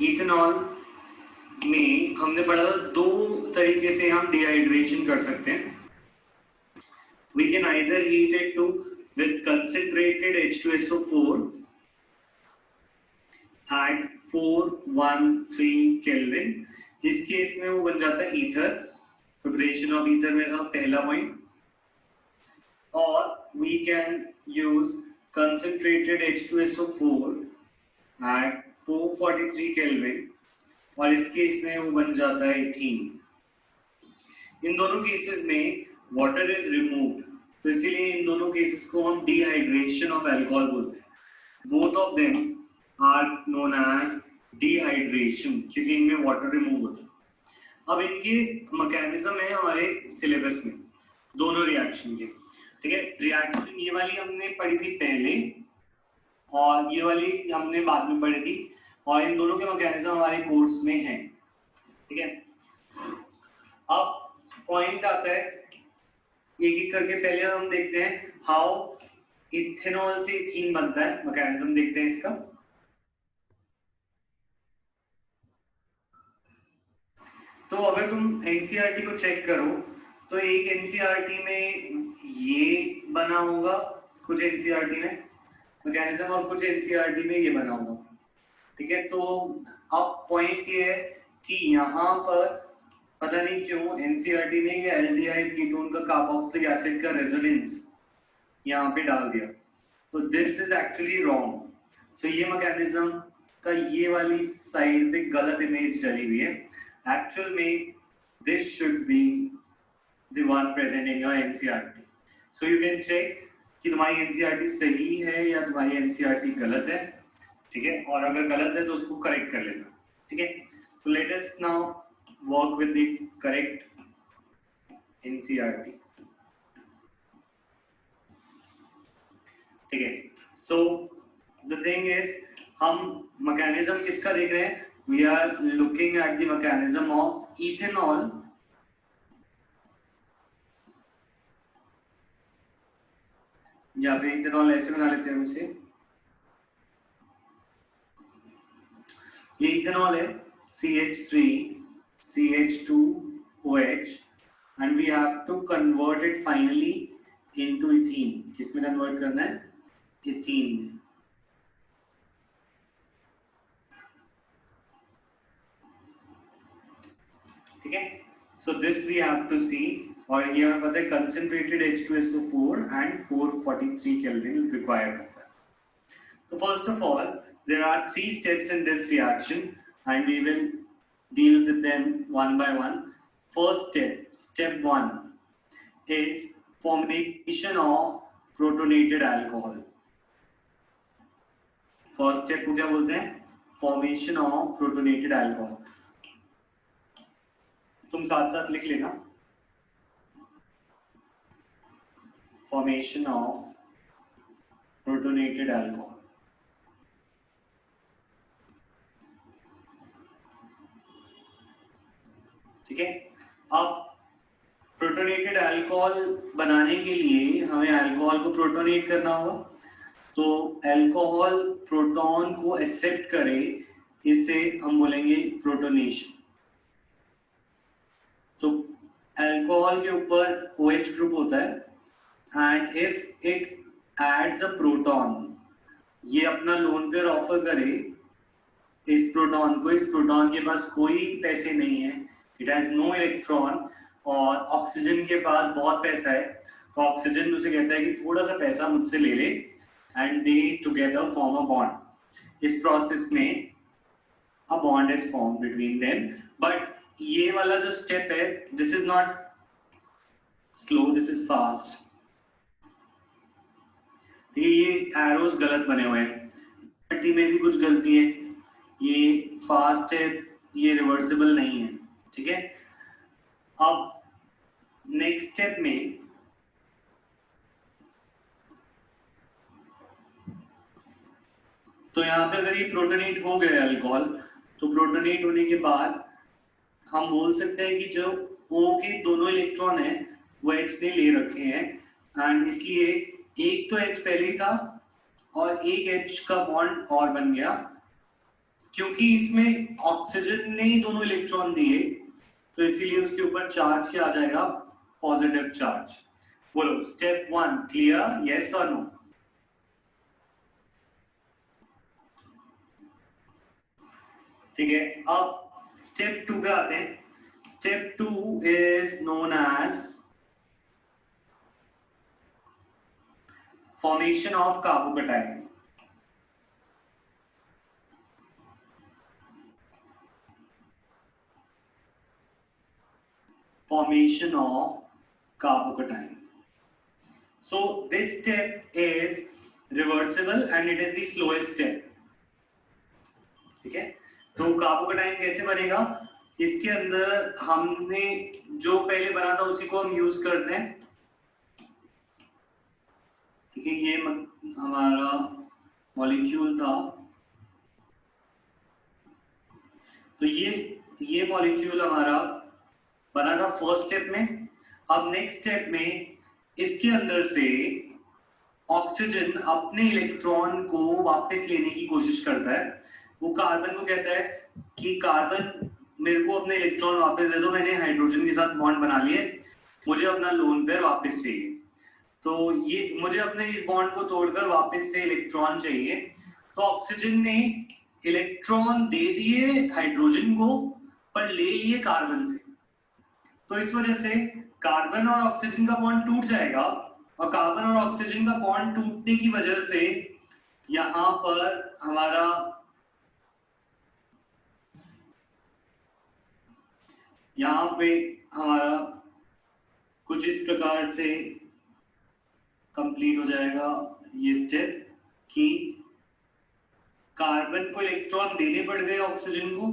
Ethanol में हमने पढ़ा था दो तरीके से हम डिहाइड्रेशन कर सकते हैं. We can either heat it to with concentrated H2SO4 at 413 Kelvin. इस केस में वो बन जाता है ईथर. प्रिपरेशन ऑफ ईथर में था पहला पॉइंट. और we can use concentrated H2SO4 at 443 Kelvin. और इस केस में वो बन जाता है इथीन. इन दोनों केसेस में वाटर इज रिमूव्ड, तो इसीलिए इन दोनों केसेस को हम डिहाइड्रेशन ऑफ अल्कोहल बोलते हैं. Both of them are known as dehydration, क्योंकि इनमें वाटर रिमूव होता है. अब इनके मैकेनिज्म है हमारे सिलेबस में दोनों रिएक्शन के. ठीक है, रिएक्शन ये वाली हमने पढ़ी थी पहले और ये वाली हमने बाद में पढ़ी थी, और इन दोनों के मैकेनिज्म हमारे कोर्स में है. ठीक है, अब पॉइंट आता है एक एक करके. पहले हम देखते हैं हाउ इथेनॉल से इथीन बनता है. मैकेनिज्म देखते हैं इसका. तो अगर तुम एनसीईआरटी को चेक करो तो एक एनसीईआरटी में ये बना होगा, कुछ एनसीईआरटी में मैकेनिज्म, और कुछ एनसीईआरटी में ये बना होगा. ठीक है, तो अब पॉइंट ये है कि यहाँ पर पता नहीं क्यों एनसीईआरटी ने ये एल्डिहाइड कीटोन का कार्बोक्सिलिक एसिड का रेजोनेंस यहाँ पे डाल दिया. तो दिस इज एक्चुअली रॉन्ग. सो ये मैकेनिज्म का ये वाली साइड पे गलत इमेज डली हुई है. एक्चुअल में this should be the one present in your NCERT. So you can check कि तुम्हारी एनसीईआरटी सही है या तुम्हारी एनसीईआरटी गलत है. ठीक है, और अगर गलत है तो उसको करेक्ट कर लेना. ठीक है, तो let us now work with the correct NCERT. ठीक है, so the thing is हम mechanism किसका देख रहे हैं? We are looking at the mechanism of ethanol या फिर इथेनॉल ऐसे बना लेते हैं उसे. ये इथेनॉल है CH3 CH2OH and we have to convert it finally into ethene. किसमें कन्वर्ट करना है? इथीन. ठीक है, so this we have to see. और ये हमें पता है concentrated H2SO4 and 443 Kelvin required होता है. So first of all, there are 3 steps in this reaction and we will deal with them one by one. First step, step 1 is formation of protonated alcohol. First step को क्या बोलते हैं? Formation of protonated alcohol. तुम साथ साथ लिख लेना. Formation of protonated alcohol. ठीक है, अब प्रोटोनेटेड अल्कोहल बनाने के लिए हमें अल्कोहल को प्रोटोनेट करना होगा. तो अल्कोहल प्रोटॉन को एक्सेप्ट करे, इसे हम बोलेंगे प्रोटोनेशन. तो अल्कोहल के ऊपर OH ग्रुप होता है and if it adds a proton, ये अपना लोन पेयर ऑफर करे इस प्रोटॉन को. इस प्रोटॉन के पास कोई पैसे नहीं है, इट हैज नो इलेक्ट्रॉन, और ऑक्सीजन के पास बहुत पैसा है. तो ऑक्सीजन उसे कहता है कि थोड़ा सा पैसा मुझसे ले ले and they together form a bond. इस प्रोसेस में a bond is form between them. But ये वाला जो स्टेप है, this is not slow, this is fast. ये एरोज गलत बने हुए हैं, में भी कुछ गलती है. ये फास्ट है, ये रिवर्सिबल नहीं है. ठीक है, अब नेक्स्ट स्टेप में तो यहाँ पे अगर ये प्रोटोनेट हो गया अल्कोहल, तो प्रोटोनेट होने के बाद हम बोल सकते हैं कि जो O के दोनों इलेक्ट्रॉन है वो H ने ले रखे हैं, एंड इसलिए एक तो H पहले ही था और एक H का बॉन्ड और बन गया. क्योंकि इसमें ऑक्सीजन ने ही दोनों इलेक्ट्रॉन दिए, तो इसीलिए उसके ऊपर चार्ज क्या आ जाएगा, पॉजिटिव चार्ज। बोलो स्टेप 1 क्लियर, यस और नो? ठीक है, अब स्टेप 2 पे आते हैं। Step 2 is known as formation of कार्बोकटाइन। Formation of carbocation. So this step is reversible and it is the slowest step. ठीक है, तो कार्बोकटाइन कैसे बनेगा, इसके अंदर हमने जो पहले बना था उसी को हम यूज करते हैं। ठीक है, ये हमारा मॉलिक्यूल था, तो ये मॉलिक्यूल हमारा बना था फर्स्ट स्टेप में। अब नेक्स्ट स्टेप में इसके अंदर से ऑक्सीजन अपने इलेक्ट्रॉन को वापस लेने की कोशिश करता है। वो कार्बन को कहता है कि कार्बन मेरे को अपने इलेक्ट्रॉन वापस दे दो, मैंने हाइड्रोजन के साथ बॉन्ड बना लिए, मुझे अपना लोन पेयर वापस चाहिए। तो ये मुझे अपने इस बॉन्ड को तोड़कर वापस से इलेक्ट्रॉन चाहिए। तो ऑक्सीजन ने इलेक्ट्रॉन दे दिए हाइड्रोजन को, पर ले लिए कार्बन से। तो इस वजह से कार्बन और ऑक्सीजन का बॉन्ड टूट जाएगा, और कार्बन और ऑक्सीजन का बॉन्ड टूटने की वजह से यहाँ पर हमारा कुछ इस प्रकार से कंप्लीट हो जाएगा ये स्टेप कि कार्बन को इलेक्ट्रॉन देने पड़ गए ऑक्सीजन को,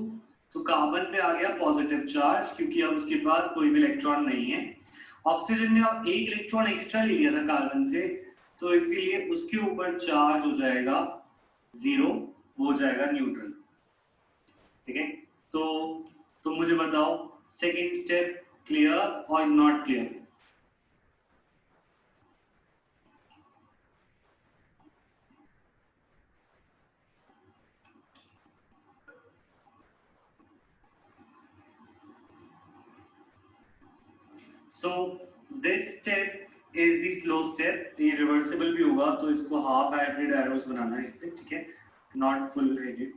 तो कार्बन पे आ गया पॉजिटिव चार्ज, क्योंकि अब उसके पास कोई भी इलेक्ट्रॉन नहीं है। ऑक्सीजन ने अब एक इलेक्ट्रॉन एक्स्ट्रा ले लिया था कार्बन से, तो इसीलिए उसके ऊपर चार्ज हो जाएगा 0, हो जाएगा न्यूट्रल। ठीक है, तो मुझे बताओ सेकेंड स्टेप क्लियर और not clear? So this step is the slow step, ये रिवर्सिबल भी होगा, तो इसको हाफ हेडेड एरोस बनाना है इस पे। ठीक है, नॉट फुल हेडेड,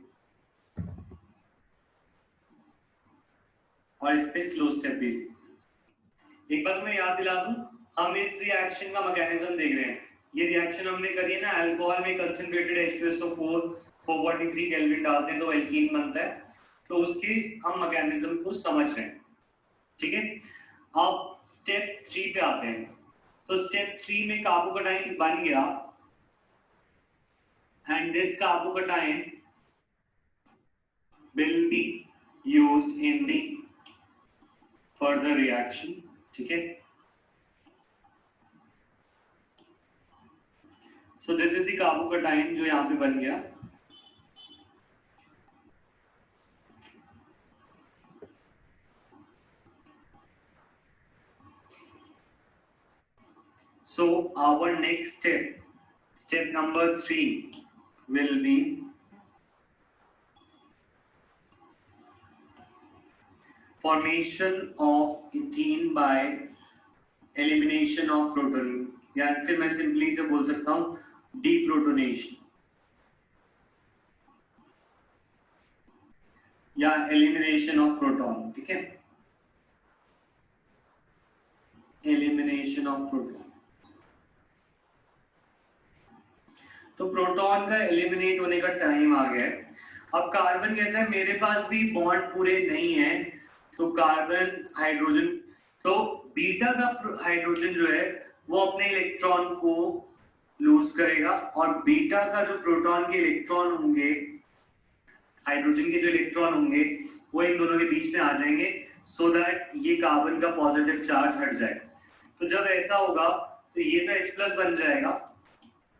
और इस पे स्लो स्टेप भी। एक बात मैं याद दिला दूं, हम इस रिएक्शन का मैकेनिज्म देख रहे हैं। ये रिएक्शन हमने करी है ना, अल्कोहल में कंसंट्रेटेड H2SO4 443 केल्विन डालते हैं तो एल्कीन बनता है, तो उसके हम मैकेनिज्म को समझ रहे हैं। ठीक है, अब स्टेप 3 पे आते हैं। तो स्टेप 3 में कार्बोकटाइन बन गया, and this कार्बोकटाइन will be used in the further reaction। ठीक है, so this is the कार्बोकटाइन जो यहाँ पे बन गया। So our next step, step number 3 will be formation of ethene by elimination of proton, या फिर मैं सिंपली से बोल सकता हूँ डीप्रोटोनेशन या एलिमिनेशन ऑफ प्रोटॉन। ठीक है, एलिमिनेशन ऑफ प्रोटॉन। तो प्रोटॉन का एलिमिनेट होने का टाइम आ गया है। अब कार्बन कहता है मेरे पास भी बॉन्ड पूरे नहीं है, तो कार्बन हाइड्रोजन, तो बीटा का हाइड्रोजन जो है वो अपने इलेक्ट्रॉन को लूज करेगा, और बीटा का जो प्रोटॉन के इलेक्ट्रॉन होंगे, हाइड्रोजन के जो इलेक्ट्रॉन होंगे वो इन दोनों के बीच में आ जाएंगे, सो दैट ये कार्बन का पॉजिटिव चार्ज हट जाए। तो जब ऐसा होगा तो ये तो H+ बन जाएगा।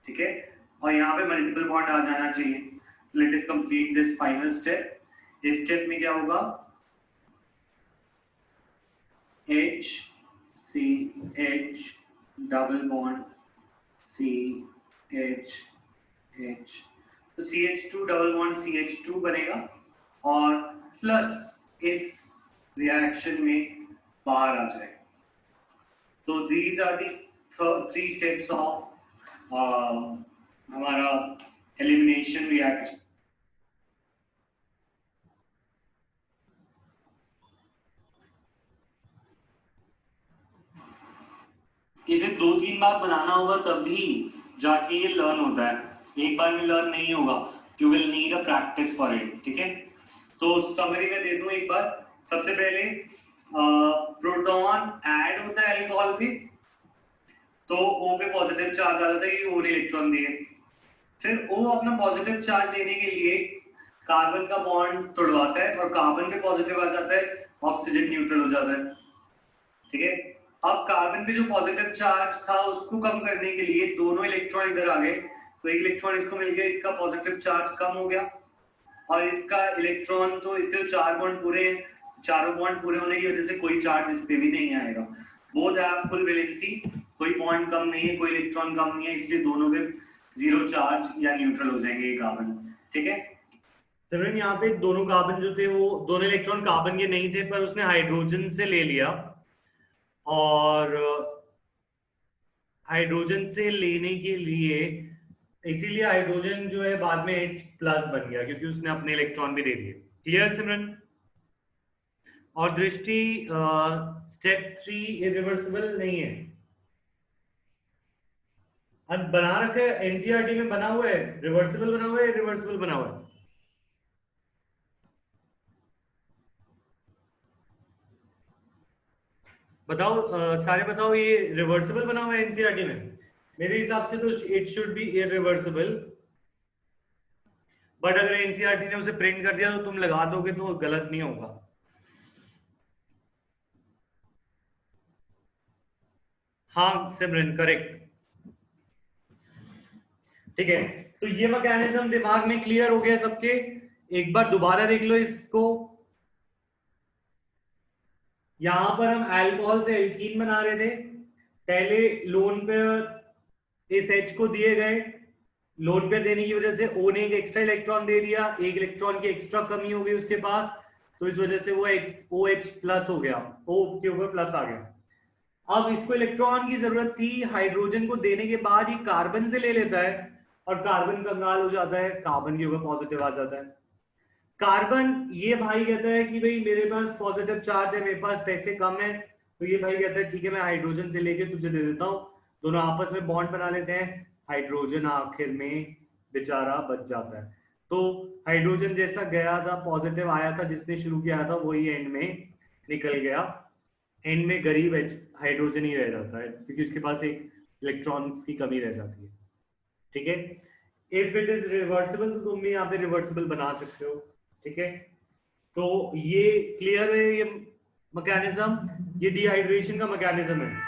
ठीक है, और यहाँ पे मल्टीपल बॉन्ड आ जाना चाहिए। Let us complete this final step. इस स्टेप में क्या होगा, HCH डबल बॉन्ड CH तो CH2 डबल बॉन्ड CH2 बनेगा और प्लस इस रिएक्शन में बाहर आ जाएगा। तो these are the 3 steps of हमारा एलिमिनेशन रिएक्शन। इसे 2-3 बार बनाना होगा तभी जाके ये लर्न होता है, एक बार में लर्न नहीं होगा। You will need a practice for it, ठीक है। तो समरी में दे दूं एक बार। सबसे पहले प्रोटॉन ऐड होता है अल्कोहल पे, तो O पे पॉजिटिव चार्ज आ जाता है, ये O इलेक्ट्रॉन दिए। फिर O अपना पॉजिटिव चार्ज देने के लिए कार्बन का बॉन्ड तोड़वाता है और कार्बन पे पॉजिटिव आ जाता है, ऑक्सीजन न्यूट्रल हो जाता है, ठीक है। अब कार्बन पे जो पॉजिटिव चार्ज था उसको कम करने के लिए दोनों इलेक्ट्रॉन इधर आ गए, तो एक इलेक्ट्रॉन इसको मिल गया, इसका पॉजिटिव चार्ज कम हो गया और इसका इलेक्ट्रॉन, तो इसके 4 बॉन्ड पूरे हैं, चारों बॉन्ड पूरे होने की वजह से कोई चार्ज इस पे भी नहीं आएगा। बोथ हैव फुल वैलेंसी, कोई बॉन्ड कम नहीं है, कोई इलेक्ट्रॉन कम नहीं है, इसलिए दोनों पे 0 चार्ज या न्यूट्रल हो जाएंगे ये कार्बन, ठीक है। सिमरन यहाँ पे दोनों कार्बन जो थे वो दोनों इलेक्ट्रॉन कार्बन के नहीं थे, पर उसने हाइड्रोजन से ले लिया और हाइड्रोजन से लेने के लिए, इसीलिए हाइड्रोजन जो है बाद में H प्लस बन गया क्योंकि उसने अपने इलेक्ट्रॉन भी दे दिए। क्लियर सिमरन? और दृष्टि स्टेप 3 इरिवर्सिबल नहीं है, अब बना रखा है एनसीईआरटी में, बना हुआ है रिवर्सिबल, बना हुआ है इरिवर्सिबल बना हुआ है। बताओ सारे बताओ, ये रिवर्सिबल बना हुआ है एनसीईआरटी में? मेरे हिसाब से तो it should be irreversible, but अगर एनसीईआरटी ने उसे प्रिंट कर दिया तो तुम लगा दोगे तो गलत नहीं होगा। हाँ सिमरन करेक्ट, ठीक है। तो ये मैकेनिज्म दिमाग में क्लियर हो गया सबके? एक बार दोबारा देख लो इसको। यहां पर हम अल्कोहल से एल्कीन बना रहे थे, पहले लोन पेयर इस H को दिए गए, लोन पेयर देने की वजह से O ने एक एक्स्ट्रा इलेक्ट्रॉन दे दिया, एक इलेक्ट्रॉन की एक्स्ट्रा कमी हो गई उसके पास, तो इस वजह से वो OH प्लस हो गया, O के ऊपर प्लस आ गया। अब इसको इलेक्ट्रॉन की जरूरत थी, हाइड्रोजन को देने के बाद ये कार्बन से ले लेता है और कार्बन कंगाल हो जाता है, कार्बन के ऊपर पॉजिटिव आ जाता है। कार्बन ये भाई कहता है कि भाई मेरे पास पॉजिटिव चार्ज है, मेरे पास पैसे कम है, तो ये भाई कहता है ठीक है मैं हाइड्रोजन से लेके तुझे दे देता हूँ, दोनों आपस में बॉन्ड बना लेते हैं, हाइड्रोजन आखिर में बेचारा बच जाता है। तो हाइड्रोजन जैसा गया था, पॉजिटिव आया था, जिसने शुरू किया था वही एंड में निकल गया, एंड में गरीब हाइड्रोजन ही रह जाता है क्योंकि उसके पास एक इलेक्ट्रॉन्स की कमी रह जाती है, ठीक है। इफ इट इज रिवर्सिबल तो तुम भी यहाँ पे रिवर्सिबल बना सकते हो, ठीक है। तो ये क्लियर है, ये मैकेनिज्म, ये डिहाइड्रेशन का मैकेनिज्म है।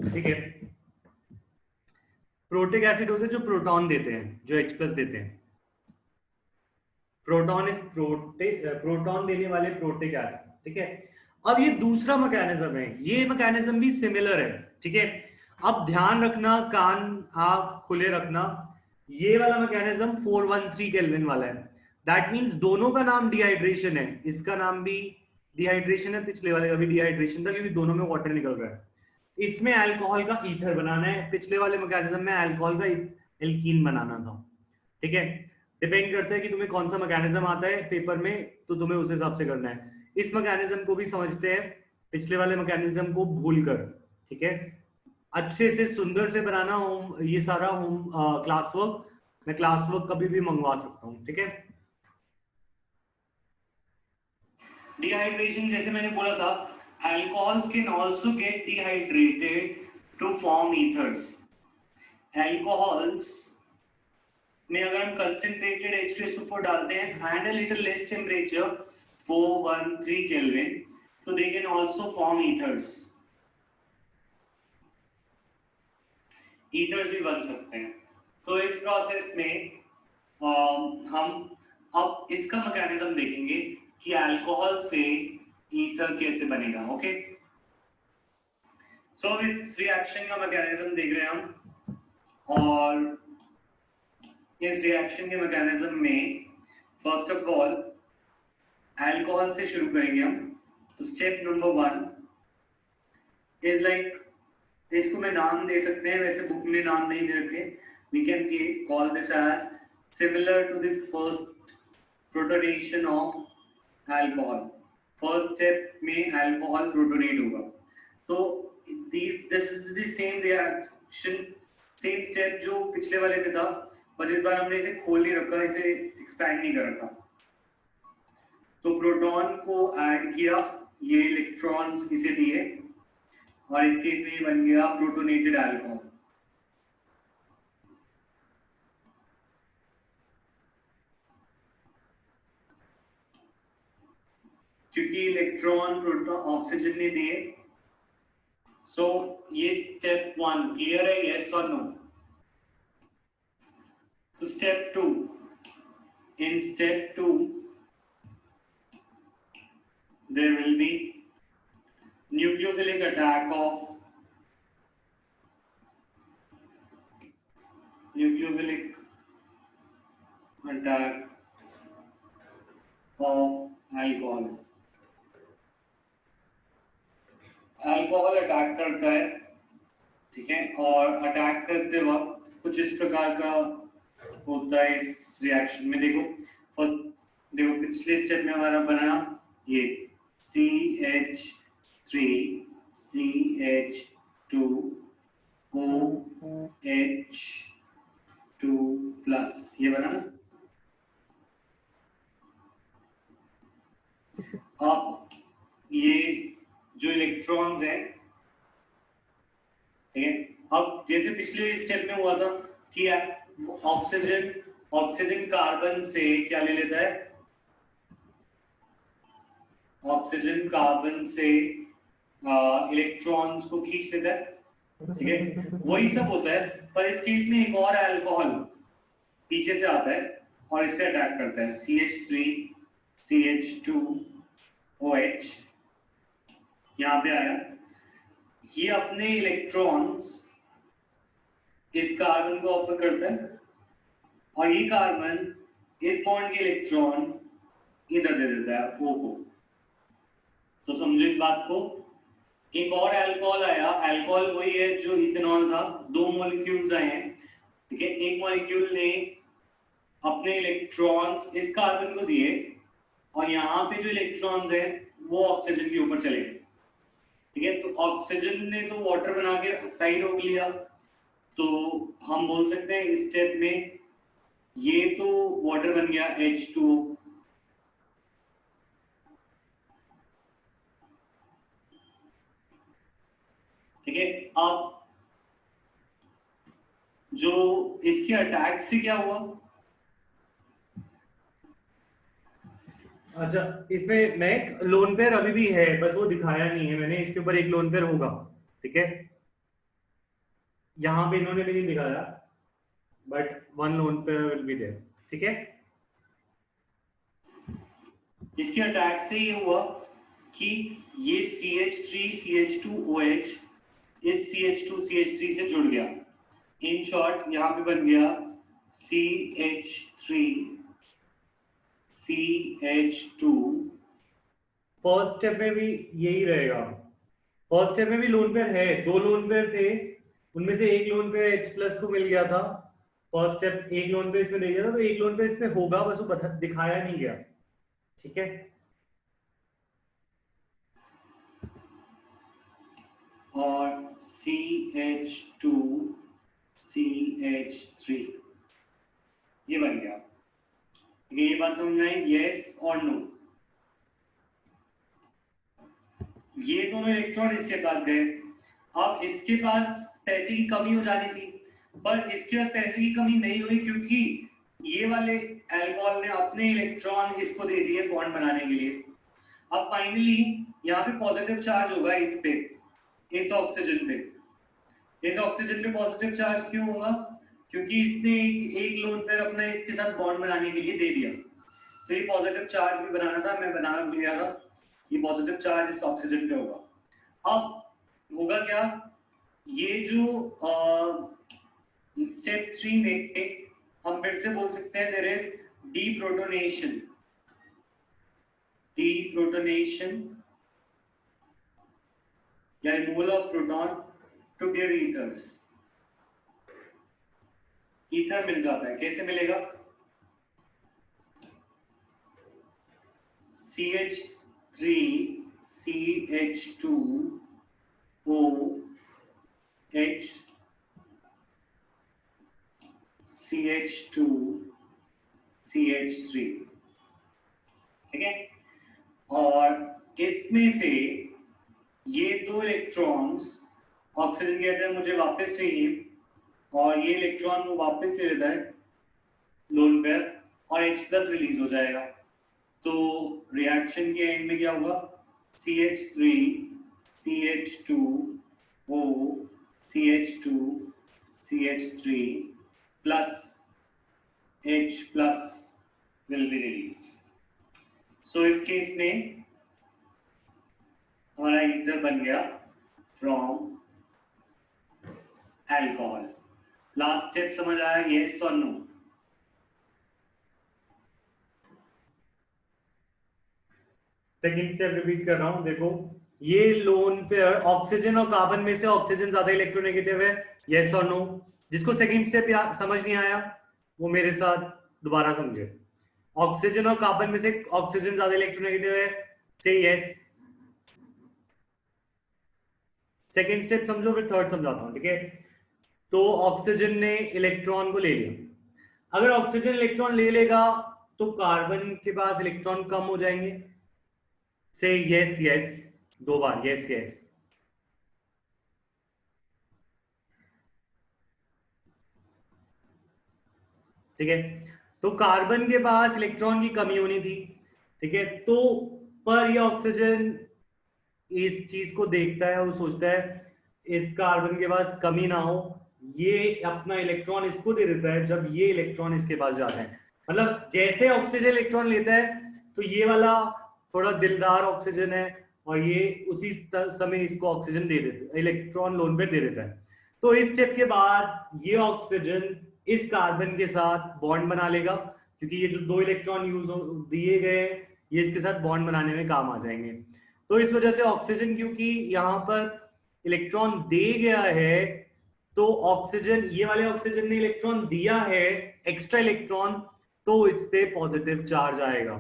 ठीक है, प्रोटिक एसिड होते हैं जो प्रोटॉन देते हैं, जो H प्लस देते हैं, प्रोटॉन इस प्रोटॉन देने वाले प्रोटिक एसिड, ठीक है। अब ये दूसरा मैकेनिज्म है, ये मैकेनिज्म भी सिमिलर है, ठीक है। अब ध्यान रखना, कान आंख खुले रखना, ये वाला मैकेनिज्म 413 केल्विन वाला है, दैट मींस दोनों का नाम डिहाइड्रेशन है, इसका नाम भी डिहाइड्रेशन है, पिछले वाले का भी डिहाइड्रेशन था क्योंकि दोनों में वाटर निकल रहा है। इसमें अल्कोहल का ईथर बनाना है, पिछले वाले मैकेनिज्म में अल्कोहल का एल्कीन बनाना था, ठीक है। डिपेंड करता है कि तुम्हें कौन सा मैकेनिज्म आता है पेपर में, तो तुम्हें उस हिसाब से करना है। इस मैकेनिज्म को भी समझते हैं, पिछले वाले मैकेनिज्म को भूल कर, ठीक है। अच्छे से सुंदर से बनाना होम, ये सारा होम क्लास वर्क, मैं क्लास वर्क कभी भी मंगवा सकता हूँ, ठीक है। डिहाइड्रेशन जैसे मैंने बोला था, alcohols can also get dehydrated to form ethers. Alcohols में अगर हम कंसेंट्रेटेड H2SO4 डालते हैं and a little less temperature 413 kelvin, तो they can also form ethers. Ethers भी बन सकते हैं। तो इस प्रोसेस में हम अब इसका मैकेनिज्म देखेंगे कि अल्कोहल से ईथर कैसे बनेगा। ओके, सो इस रिएक्शन का मैकेनिज्म देख रहे हैं हम, और इस रिएक्शन के मैकेनिज्म में फर्स्ट ऑफ ऑल अल्कोहल से शुरू करेंगे हम। तो स्टेप नंबर 1 इज लाइक, इसको मैं नाम दे सकते हैं, वैसे बुक में नाम नहीं दे रखे, we can call this as similar to the first protonation of alcohol. First step में अल्कोहल प्रोटोनेट होगा, तो this is the same reaction, same step जो पिछले वाले में था, बस इस बार हमने इसे खोल नहीं रखा, इसे एक्सपैंड नहीं कर रखा। तो प्रोटॉन को ऐड किया, ये इलेक्ट्रॉन्स इसे दिए, और इस केस में ये बन गया प्रोटोनेटेड अल्कोहल। क्योंकि इलेक्ट्रॉन प्रोटॉन ऑक्सीजन ने दिए, सो ये स्टेप 1 क्लियर है, यस और नो? तो step 2, in step 2 there will be nucleophilic attack of alcohol। Alcohol attack करता है, ठीक है, और अटैक करते वक्त कुछ इस प्रकार का होता है इस रिएक्शन में। देखो पिछले स्टेप में हमारा बना ये CH3 CH2 OH2 प्लस, ये बना ना। अब ये जो इलेक्ट्रॉन्स हैं, ठीक है, अब जैसे पिछले स्टेप में हुआ था कि ऑक्सीजन कार्बन से क्या ले लेता है, ऑक्सीजन कार्बन से इलेक्ट्रॉन्स को खींच लेता है, ठीक है, वही सब होता है। पर इस केस में एक और अल्कोहल पीछे से आता है और इस पे अटैक करता है, CH3 CH2 OH यहाँ पे आया, ये अपने इलेक्ट्रॉन्स इस कार्बन को ऑफर करता है, और ये कार्बन इस बॉन्ड के इलेक्ट्रॉन इधर दे देता है O को। तो समझो इस बात को, एक और अल्कोहल आया, अल्कोहल वही है जो इथेनॉल था, 2 मॉलिक्यूल्स आए हैं, ठीक है, एक मॉलिक्यूल ने अपने इलेक्ट्रॉन्स इस कार्बन को दिए, और यहाँ पे जो इलेक्ट्रॉन्स हैं वो ऑक्सीजन के ऊपर चले गए, ठीक है। तो ऑक्सीजन ने तो वाटर बना के साइड रोक लिया, तो हम बोल सकते हैं इस स्टेप में ये तो वाटर बन गया H2O, ठीक है। अब जो इसके अटैक से क्या हुआ, अच्छा, इसमें मैं लोन पेयर अभी भी है, बस वो दिखाया नहीं है मैंने, इसके ऊपर एक लोन पेयर होगा, ठीक है, यहाँ पे इन्होंने भी नहीं दिखाया, but 1 lone pair will be there, ठीक है। इसके अटैक से ये हुआ कि ये CH3 CH2OH इस CH2 CH3 से जुड़ गया, इन शॉर्ट यहाँ पे बन गया CH3 CH2। फर्स्ट स्टेप में भी यही रहेगा, फर्स्ट स्टेप में भी लोन पेयर है, 2 लोन पेयर थे, उनमें से एक लोन पेयर H प्लस को मिल गया था, फर्स्ट स्टेप एक लोन पेयर इसमें दे दिया था, तो एक लोन पेयर इसमें होगा, बस वो दिखाया नहीं गया, ठीक है। और CH2 CH3 ये बन गया, ये बात समझ में आई, यस और नो? ये दोनों इलेक्ट्रॉन इसके पास गए, अब इसके पास पैसे की कमी हो जानी थी, पर इसके पास पैसे की कमी नहीं हुई क्योंकि ये वाले अल्कोहल ने अपने इलेक्ट्रॉन इसको दे दिए बॉन्ड बनाने के लिए। अब फाइनली यहाँ पे पॉजिटिव चार्ज होगा इस पे, इस ऑक्सीजन पे। इस ऑक्सीजन पे पॉजिटिव चार्ज क्यों होगा? क्योंकि इसने एक लोन पेयर अपना इसके साथ बॉन्ड बनाने के लिए दे दिया, तो ये पॉजिटिव चार्ज भी बनाना था, मैं बनाना भूल गया था। ये पॉजिटिव चार्ज इस ऑक्सीजन पे होगा। अब होगा क्या, ये जो स्टेप 3 में हम फिर से बोल सकते हैं देयर इज डीप्रोटोनेशन। डीप्रोटोनेशन या removal of proton to give ethers. Ether मिल जाता है, कैसे मिलेगा? CH3 CH2OH CH2 CH3, ठीक है। और इसमें से ये दो इलेक्ट्रॉन्स ऑक्सीजन कहते हैं मुझे वापस चाहिए, और ये इलेक्ट्रॉन वो वापस ले लेता है लोन पेयर और H प्लस रिलीज हो जाएगा। तो रिएक्शन के एंड में क्या होगा? CH3 CH2O CH2 CH3 plus H plus will be released. So इस केस में हमारा ईथर बन गया फ्रॉम अल्कोहल। लास्ट स्टेप समझ आया? यस और नो? सेकंड स्टेप रिपीट कर रहा हूं, देखो ये लोन पेयर ऑक्सीजन और कार्बन में से ऑक्सीजन ज्यादा इलेक्ट्रोनेगेटिव है, यस और नो? जिसको सेकंड स्टेप समझ नहीं आया वो मेरे साथ दोबारा समझे। ऑक्सीजन और कार्बन में से ऑक्सीजन ज्यादा इलेक्ट्रोनेगेटिव है, से यस। सेकंड स्टेप समझो, फिर थर्ड समझाता हूं, ठीक है। तो ऑक्सीजन ने इलेक्ट्रॉन को ले लिया। अगर ऑक्सीजन इलेक्ट्रॉन ले लेगा तो कार्बन के पास इलेक्ट्रॉन कम हो जाएंगे, से यस यस, दो बार यस यस। ठीक है, तो कार्बन के पास इलेक्ट्रॉन की कमी होनी थी, ठीक है। तो पर ये ऑक्सीजन इस चीज को देखता है और सोचता है इस कार्बन के पास कमी ना हो, ये अपना इलेक्ट्रॉन इसको दे देता है जब ये इलेक्ट्रॉन इसके पास जाता है। मतलब जैसे ऑक्सीजन इलेक्ट्रॉन लेता है तो ये वाला थोड़ा दिलदार ऑक्सीजन है और ये उसी समय इसको ऑक्सीजन दे देता है, इलेक्ट्रॉन लोन पे दे देता है। तो इस स्टेप के बाद ये ऑक्सीजन इस कार्बन के साथ बॉन्ड बना लेगा, क्योंकि ये जो दो इलेक्ट्रॉन यूज दिए गए हैं ये इसके साथ बॉन्ड बनाने में काम आ जाएंगे। तो इस वजह से ऑक्सीजन, क्योंकि यहाँ पर इलेक्ट्रॉन दे गया है, तो ऑक्सीजन, ये वाले ऑक्सीजन ने इलेक्ट्रॉन दिया है, एक्स्ट्रा इलेक्ट्रॉन, तो इस पे पॉजिटिव चार्ज आएगा,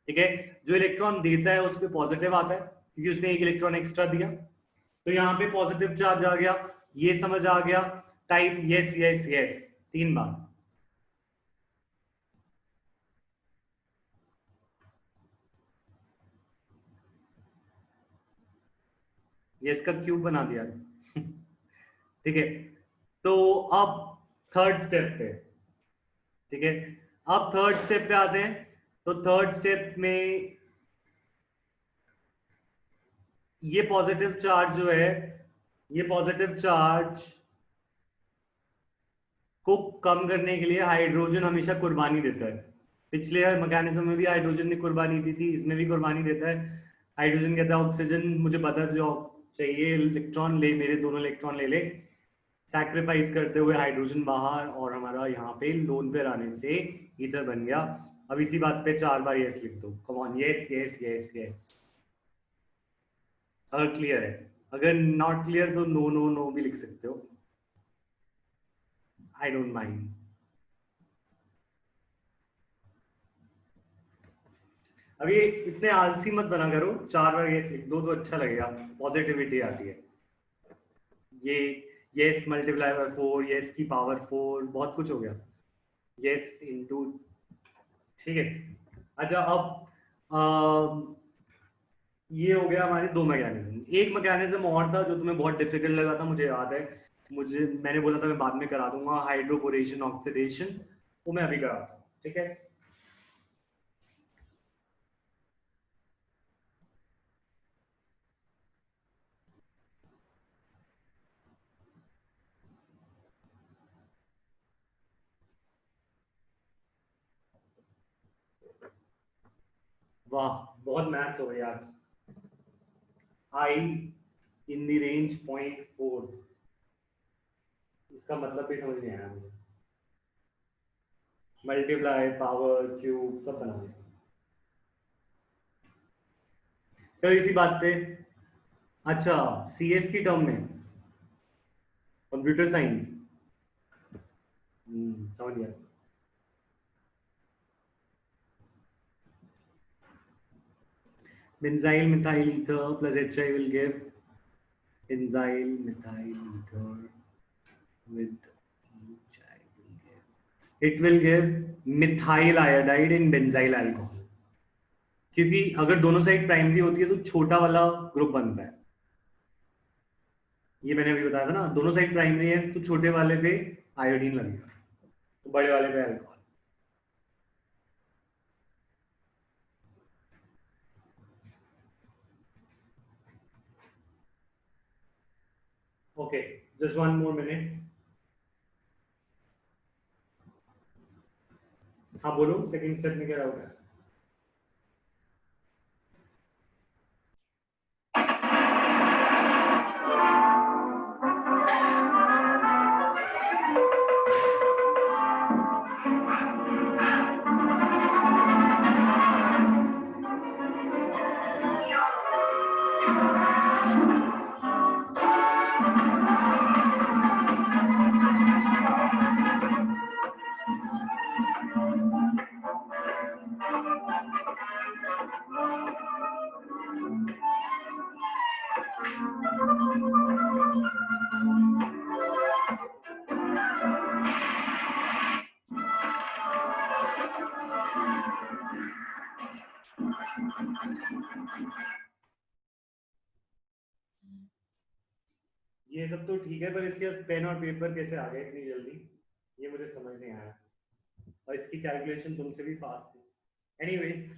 ठीक है। जो इलेक्ट्रॉन देता है उस पे पॉजिटिव आता है क्योंकि उसने एक इलेक्ट्रॉन एक्स्ट्रा दिया, तो यहाँ पे पॉजिटिव चार्ज आ गया। ये समझ आ गया? टाइप यस यस यस 3 बार। ये इसका क्यूब बना दिया ठीक है। तो अब थर्ड स्टेप पे, ठीक है, अब थर्ड स्टेप पे आते हैं। तो थर्ड स्टेप में ये पॉजिटिव चार्ज जो है, ये पॉजिटिव चार्ज को कम करने के लिए हाइड्रोजन हमेशा कुर्बानी देता है। पिछले मैकेनिज्म में भी हाइड्रोजन ने कुर्बानी दी थी, इसमें भी कुर्बानी देता है। हाइड्रोजन कहता है ऑक्सीजन मुझे पता है जो चाहिए इलेक्ट्रॉन ले, मेरे दोनों इलेक्ट्रॉन ले ले, सैक्रिफाइस करते हुए हाइड्रोजन बाहर, और हमारा यहाँ पे लोन पे आने से ईथर बन गया। अब इसी बात पे 4 बार यस लिख दो, come on, yes yes yes yes. अगर क्लियर है, अगर नॉट क्लियर तो नो नो नो भी लिख सकते हो, आई डोंट माइंड। अब ये इतने आलसी मत बना करो, 4 बार यस लिख दो तो अच्छा लगेगा, पॉजिटिविटी आती है। ये यस मल्टीप्लाई बाय 4, यस की पावर 4, बहुत कुछ हो गया, यस इनटू, ठीक है। अच्छा, अब ये हो गया हमारे दो मैकेनिज्म। एक मैकेनिज्म और था जो तुम्हें बहुत डिफिकल्ट लगा था, मुझे याद है, मैंने बोला था मैं बाद में करा दूंगा हाइड्रोबोरेशन ऑक्सीडेशन, वो मैं अभी कराता हूँ, ठीक है। वाह, बहुत मैथ्स हो गई आज। आई इन द रेंज 0.4, इसका मतलब भी समझ नहीं आया मुझे। मल्टीप्लाई, पावर, क्यूब सब बना दिया। चलो इसी बात पे, अच्छा सीएस की टर्म में कंप्यूटर साइंस, समझ गया। Benzyl methyl ether plus HI will give benzyl methyl ether with HI will give, it will give methyl iodide in benzyl alcohol, क्योंकि अगर दोनों साइड प्राइमरी होती है तो छोटा वाला ग्रुप बनता है। ये मैंने अभी बताया था ना, दोनों साइड प्राइमरी है तो छोटे वाले पे आयोडीन लगेगा, तो बड़े वाले पे alcohol. Okay, just one more minute. हाँ बोलो, सेकंड स्टेप में क्या डाउट है? ये सब तो ठीक है, पर इसके पास पेन और पेपर कैसे आ गए इतनी जल्दी, ये मुझे समझ नहीं आया। और इसकी कैलकुलेशन तुमसे भी फास्ट थी। एनीवेज,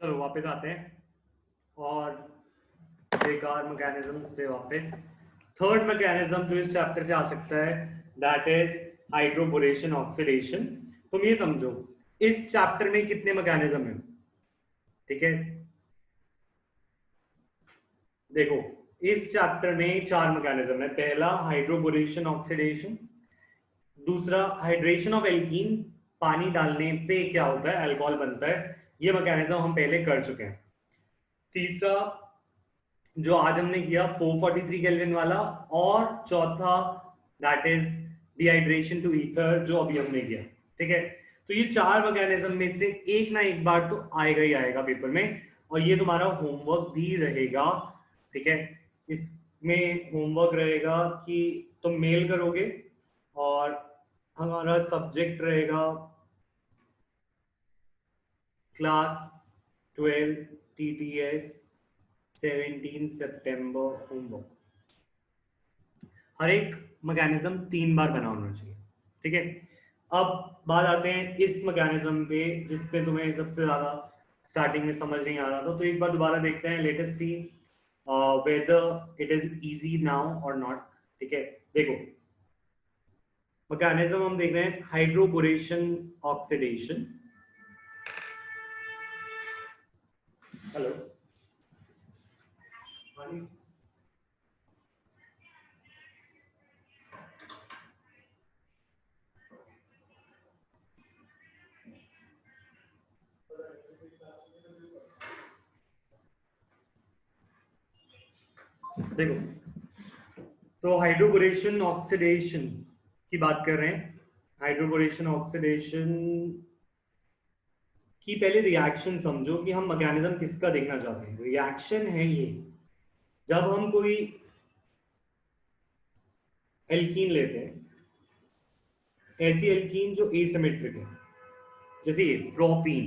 चलो वापस आते हैं और बेकार मैकेनिज्म्स पे वापस। थर्ड मैकेनिज्म जो इस चैप्टर से आ सकता है दैट इज हाइड्रोबोरेशन ऑक्सीडेशन। तुम ये समझो, इस चैप्टर में कितने मैकेनिज्म है, ठीक है। देखो, इस चैप्टर में 4 मैकेनिज्म है। पहला हाइड्रोबोरेशन ऑक्सीडेशन, दूसरा हाइड्रेशन ऑफ एल्कीन, पानी डालने पे क्या होता है, अल्कोहल बनता है, ये मैकेनिज्म हम पहले कर चुके हैं। तीसरा जो आज हमने किया 443 केल्विन वाला, और चौथा that is dehydration to ether जो अभी हमने किया, ठीक है। तो ये 4 मैकेनिज्म में से एक ना एक बार तो आएगा ही आएगा पेपर में, और ये तुम्हारा होमवर्क भी रहेगा, ठीक है। इसमें होमवर्क रहेगा कि तुम मेल करोगे, और हमारा सब्जेक्ट रहेगा क्लास 12 TTS 17 सितंबर होमवर्क। हर एक मैकेनिज्म 3 बार बना होना चाहिए, ठीक है। अब बात आते हैं इस मैकेनिज्म पे जिसपे तुम्हें सबसे ज्यादा स्टार्टिंग में समझ नहीं आ रहा था, तो एक बार दोबारा देखते हैं। Let us see whether it is easy now और नॉट, ठीक है। देखो मैकेनिज्म हम देख रहे हैं, हाइड्रोबोरेशन ऑक्सीडेशन। हेलो, देखो तो हाइड्रोबोरेशन ऑक्सीडेशन की बात कर रहे हैं। हाइड्रोबोरेशन ऑक्सीडेशन की पहले रिएक्शन समझो कि हम मैकेनिज्म किसका देखना चाहते हैं। रिएक्शन है ये, जब हम कोई एल्कीन लेते हैं, ऐसी एल्कीन जो एसिमेट्रिक है, जैसे ये प्रोपीन,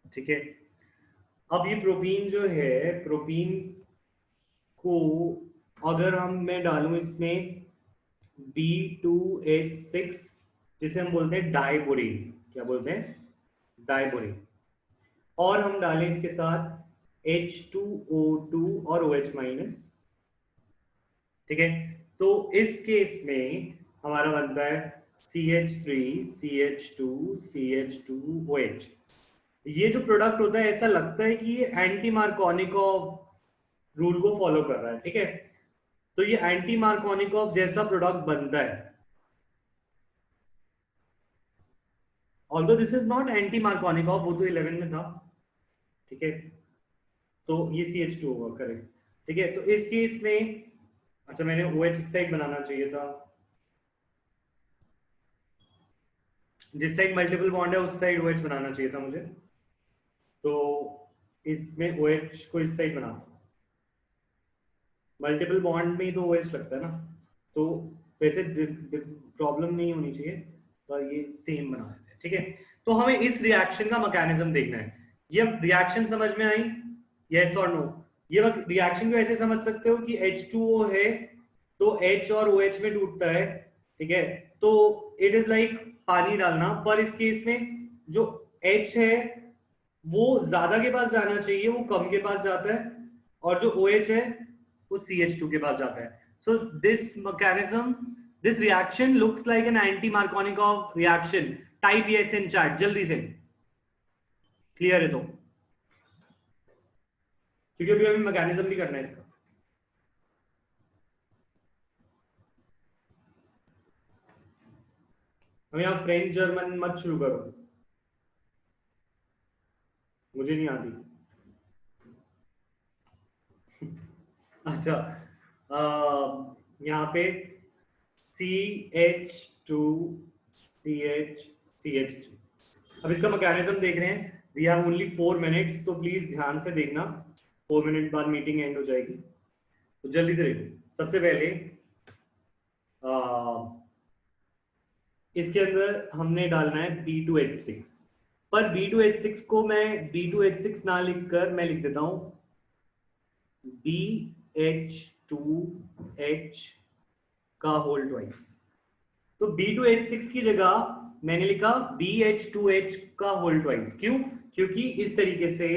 ठीक है। अब ये प्रोपीन जो है, प्रोपीन को अगर मैं डालूं इसमें B2H6, जिसे हम बोलते हैं डाइबोरेन, क्या बोलते हैं, डाइबोरेन, और हम डालें इसके साथ H2O2 और OH माइनस, ठीक है। तो इस केस में हमारा बनता है CH3CH2CH2OH। ये जो प्रोडक्ट होता है ऐसा लगता है कि ये एंटी मार्कोनिकॉव रूल को फॉलो कर रहा है, ठीक है। तो ये एंटी मार्कोनिकॉव जैसा प्रोडक्ट बनता है, although this is not anti Markovnikov, वो तो 11 में था, ठीक है। तो ये CH2 होगा, करेक्ट, ठीक है। तो इस केस में, अच्छा मैंने OH इस साइड बनाना चाहिए था, जिस साइड मल्टीपल बॉन्ड है उस साइड OH बनाना चाहिए था मुझे, तो इसमें OH को इस साइड बनाता हूं, मल्टीपल बॉन्ड में ही तो OH लगता है ना, तो वैसे प्रॉब्लम नहीं होनी चाहिए, तो ये सेम बना देते हैं, ठीक है। तो हमें इस रिएक्शन का मैकेनिज्म देखना है। ये रिएक्शन समझ में आई, यस और नो? ये रिएक्शन को ऐसे समझ सकते हो कि H2O है तो H और OH में टूटता है, ठीक है। तो इट इज लाइक पानी डालना, पर इस केस में जो H है वो ज्यादा के पास जाना चाहिए, वो कम के पास जाता है, और जो OH है वो CH2 के पास जाता है। So this mechanism, this reaction looks like an anti-Markovnikov reaction. Type yes in chat जल्दी से, क्लियर है तो, क्योंकि अभी हमें मैकेनिज्म भी करना है इसका। हम यहाँ फ्रेंच जर्मन मत शुरू करो, मुझे नहीं आती। अच्छा, यहाँ पे CH2CH3। अब इसका मैकेनिज्म देख रहे हैं। वी हैव ओनली 4 मिनट्स, तो प्लीज ध्यान से देखना, 4 मिनट बाद मीटिंग एंड हो जाएगी, तो जल्दी से देखो। सबसे पहले इसके अंदर हमने डालना है B2H6, पर B2H6 को मैं B2H6 ना लिखकर मैं लिख देता हूं BH2H का होल ट्वाइस। तो B2H6 की जगह मैंने लिखा BH2H का होल ट्वाइस। क्यों? क्योंकि इस तरीके से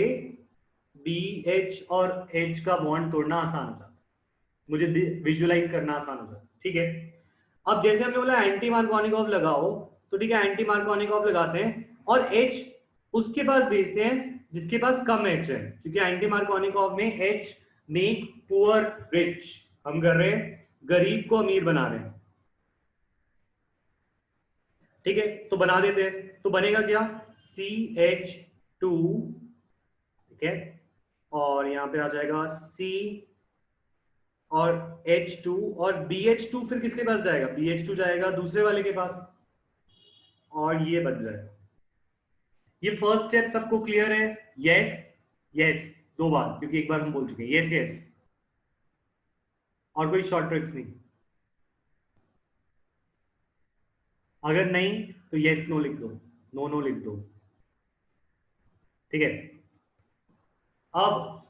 BH और H का बॉन्ड तोड़ना आसान हो जाता है, मुझे विजुअलाइज करना आसान हो जाता है, ठीक है। अब जैसे हमने बोला एंटी मार्कोनिकॉव लगाओ, तो ठीक है एंटी मार्कोनिकॉव लगाते हैं और H उसके पास भेजते हैं जिसके पास कम H है, क्योंकि एंटी मार्कोनिकॉव में H मेक पुअर रिच, हम कर रहे हैं गरीब को अमीर बना रहे हैं, ठीक है। तो बना देते हैं, तो बनेगा क्या, CH2, ठीक है, और यहां पे आ जाएगा C और H2, और BH2 फिर किसके पास जाएगा, BH2 जाएगा दूसरे वाले के पास, और ये बन जाएगा। ये फर्स्ट स्टेप सबको क्लियर है? यस यस, 2 बार, क्योंकि एक बार हम बोल चुके हैं यस यस, और कोई शॉर्ट ट्रिक्स नहीं। अगर नहीं तो यस नो लिख दो, नो नो लिख दो, ठीक है। अब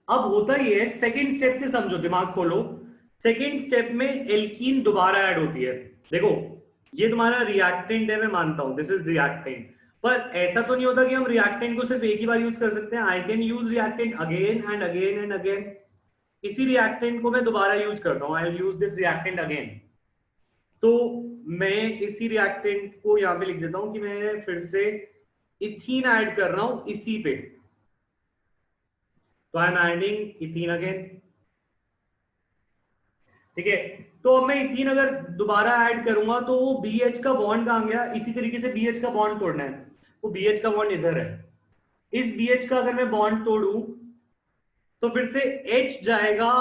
होता ही है, सेकेंड स्टेप से समझो, दिमाग खोलो। सेकेंड स्टेप में एल्कीन दोबारा ऐड होती है। देखो ये तुम्हारा रिएक्टेंट है, मैं मानता हूं दिस इज रिएक्टेंट, पर ऐसा तो नहीं होता कि हम रिएक्टेंट को सिर्फ एक ही बार यूज कर सकते हैं। I can use reactant again and again and again. इसी रिएक्टेंट को मैं दोबारा यूज करता हूं, I will use this reactant again. तो मैं इसी रिएक्टेंट को यहां पे लिख देता हूं कि मैं फिर से इथीन ऐड कर रहा हूं इसी पे, तो I am adding ethene again, ठीक है। तो अब मैं इथीन अगर दोबारा ऐड करूंगा तो वो BH का बॉन्ड कहां गया, इसी तरीके से BH का बॉन्ड तोड़ना है, वो BH का बॉन्ड इधर है। इस BH का अगर मैं बॉन्ड तोड़ू तो फिर से H जाएगा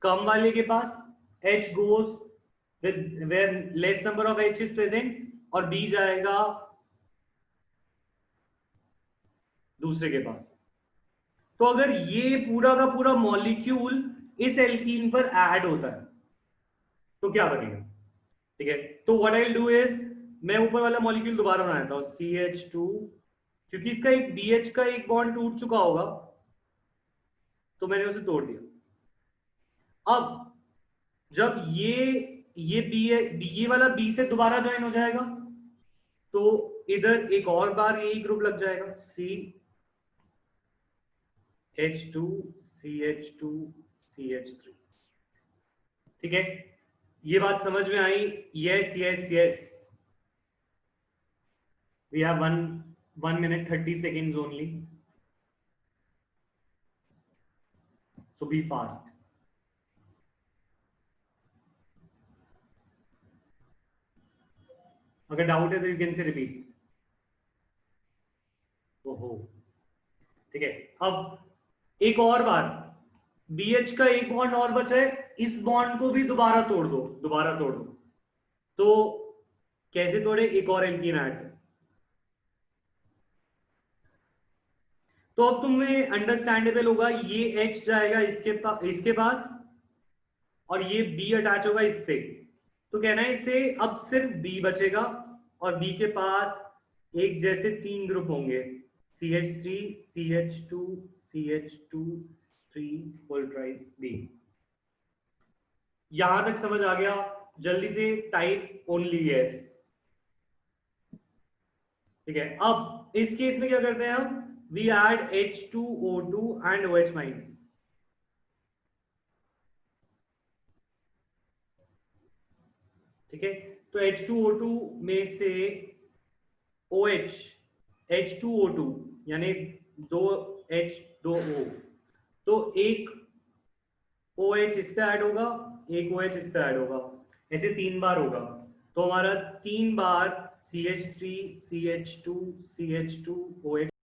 कम वाले के पास, H goes with where less number of H is present, और B जाएगा दूसरे के पास। तो अगर ये पूरा का पूरा मॉलिक्यूल इस एल्कीन पर ऐड होता है तो क्या बनेगा? ठीक है, तो what I will do is मैं ऊपर वाला मॉलिक्यूल दोबारा बनाता हूं CH2, क्योंकि इसका एक BH का एक बॉन्ड टूट चुका होगा तो मैंने उसे तोड़ दिया। अब जब ये ये वाला B से दोबारा ज्वाइन हो जाएगा तो इधर एक और बार यही ग्रुप लग जाएगा CH2 CH2 CH3। ठीक है, ये बात समझ में आई? Yes yes yes. We have 1 minute 30 seconds only, so be fast. अगर डाउट है तो यू कैन से रिपीट। ओहो, ठीक है, अब एक और बार BH का एक बॉन्ड और बचा है, इस बॉन्ड को भी दोबारा तोड़ दो, दोबारा तोड़ दो। तो कैसे तोड़े? एक और एल्कीन ऐड। तो अब तुम्हें अंडरस्टैंडेबल होगा, ये H जाएगा इसके पास और ये B अटैच होगा इससे, तो कहना है इससे अब सिर्फ B बचेगा और B के पास एक जैसे 3 ग्रुप होंगे CH3 CH2 CH2 3 whole ट्राइस B। यहां तक समझ आ गया? जल्दी से टाइप ओनली यस। ठीक है, अब इस केस में क्या करते हैं हम? We add H2O2 and OH minus. ठीक है, तो H2O2 में से OH H2O2 यानी 2H 2O, तो एक OH इस पे ऐड होगा, एक OH इस पे ऐड होगा, ऐसे 3 बार होगा। तो हमारा 3 बार CH3 CH2 CH2 OH